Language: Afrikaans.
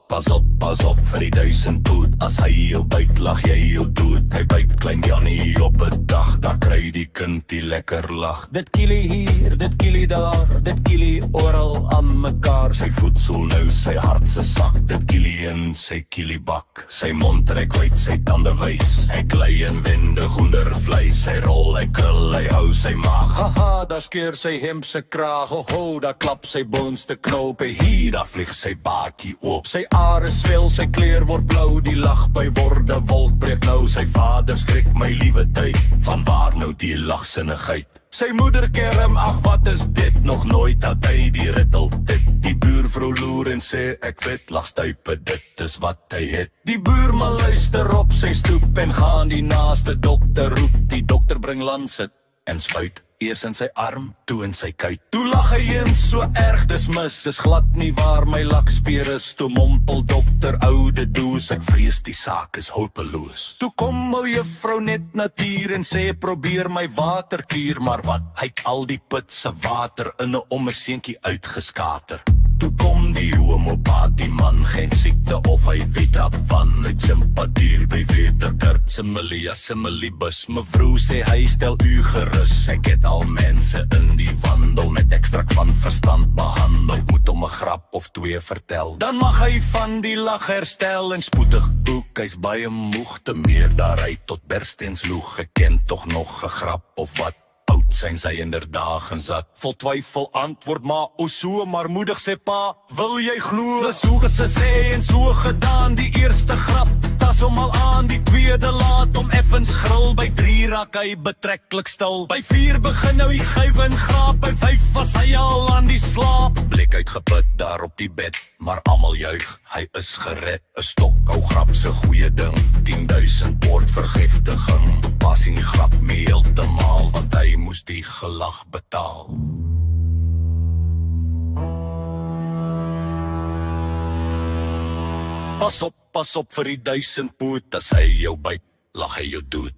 Pas op vir die 1000 poot. As hy jou byt, lag jy jou dood. Hy byt klein Jannie op 'n dag, dan kry die kind die lekker lag. Dit kielie hier, dit kielie daar, dit kielie oral aan mekaar. Sy voedsel nou sy hart se sak, dit kielie in sy kieliebak. Sy mond trek uit, sy tande wys, hy klei in wende hoendervleis. Hy rol, hy krul, hy hou sy maag. Haha, daar skeer sy hemp se kraag. Ho, daar klap sy boonste knoop. Hier, daar vlieg sy baadjie oop. Sy are swel, sy kleur word blou. Die lag by worde wolk breek nou. Sy vader skrik, my liewe tyd, vanwaar nou die lagsinnigheid? Sy moeder kerm, ag wat is dit? Nog nooit had hy die rittel dit. Die buurvrou loer en sê, ek weet lagstuipe, dit is wat hy het. Die buurman luister op sy stoep en gaan die naaste dokter roep. Die dokter bring lanset en spuit, eers in sy arm, toe in sy kuit. Toe lag hy eens so erg, dis mis, dis glad nie waar my lakspier is. Toe mompel dokter, oude doos, ek vrees die saak is hopeloos. Toe kom ou juffrou net natuur en sê, probeer my waterkuur. Maar wat, hy het al die put se water in 'n ommeseentjie uitgeskater. Toe kom die homopathie man, geen siekte of hy weet daarvan. Uit sympathie by Weterkerk, similia similibus. Mevrou sê hy stel u gerus. Ek het al mense in die wandel met ekstrak van verstand behandel. Moet hom 'n grap of twee vertel, dan mag hy van die lag herstel. En spoedig boek, hy's baie moeg, te meer daar hy tot berstens loeg. Ek ken tog nog 'n grap of wat. Oud zijn sy inderdaad zat. Vol twyfel antwoord maar, o so, maar moedig sê pa, wil jy glo? Dis so gesê en so gedaan, die eerste grap, tas hom al aan, die tweede laat hom effens gril. By 3 raak hy betreklik stil, by 4 begin nou die gywe en graap, by 5 was hy al aan die slaap. Blik uitgeput daar op die bed, maar almal juig, hy is gered. 'n stok, ou grap se goeie ding, 10.000 word vergiftiging. Pas in die grap mee heeltemaal, want hy moes die gelag betaal. Pas op vir die 1000 poot, as hy jou byt, lag hy jou dood.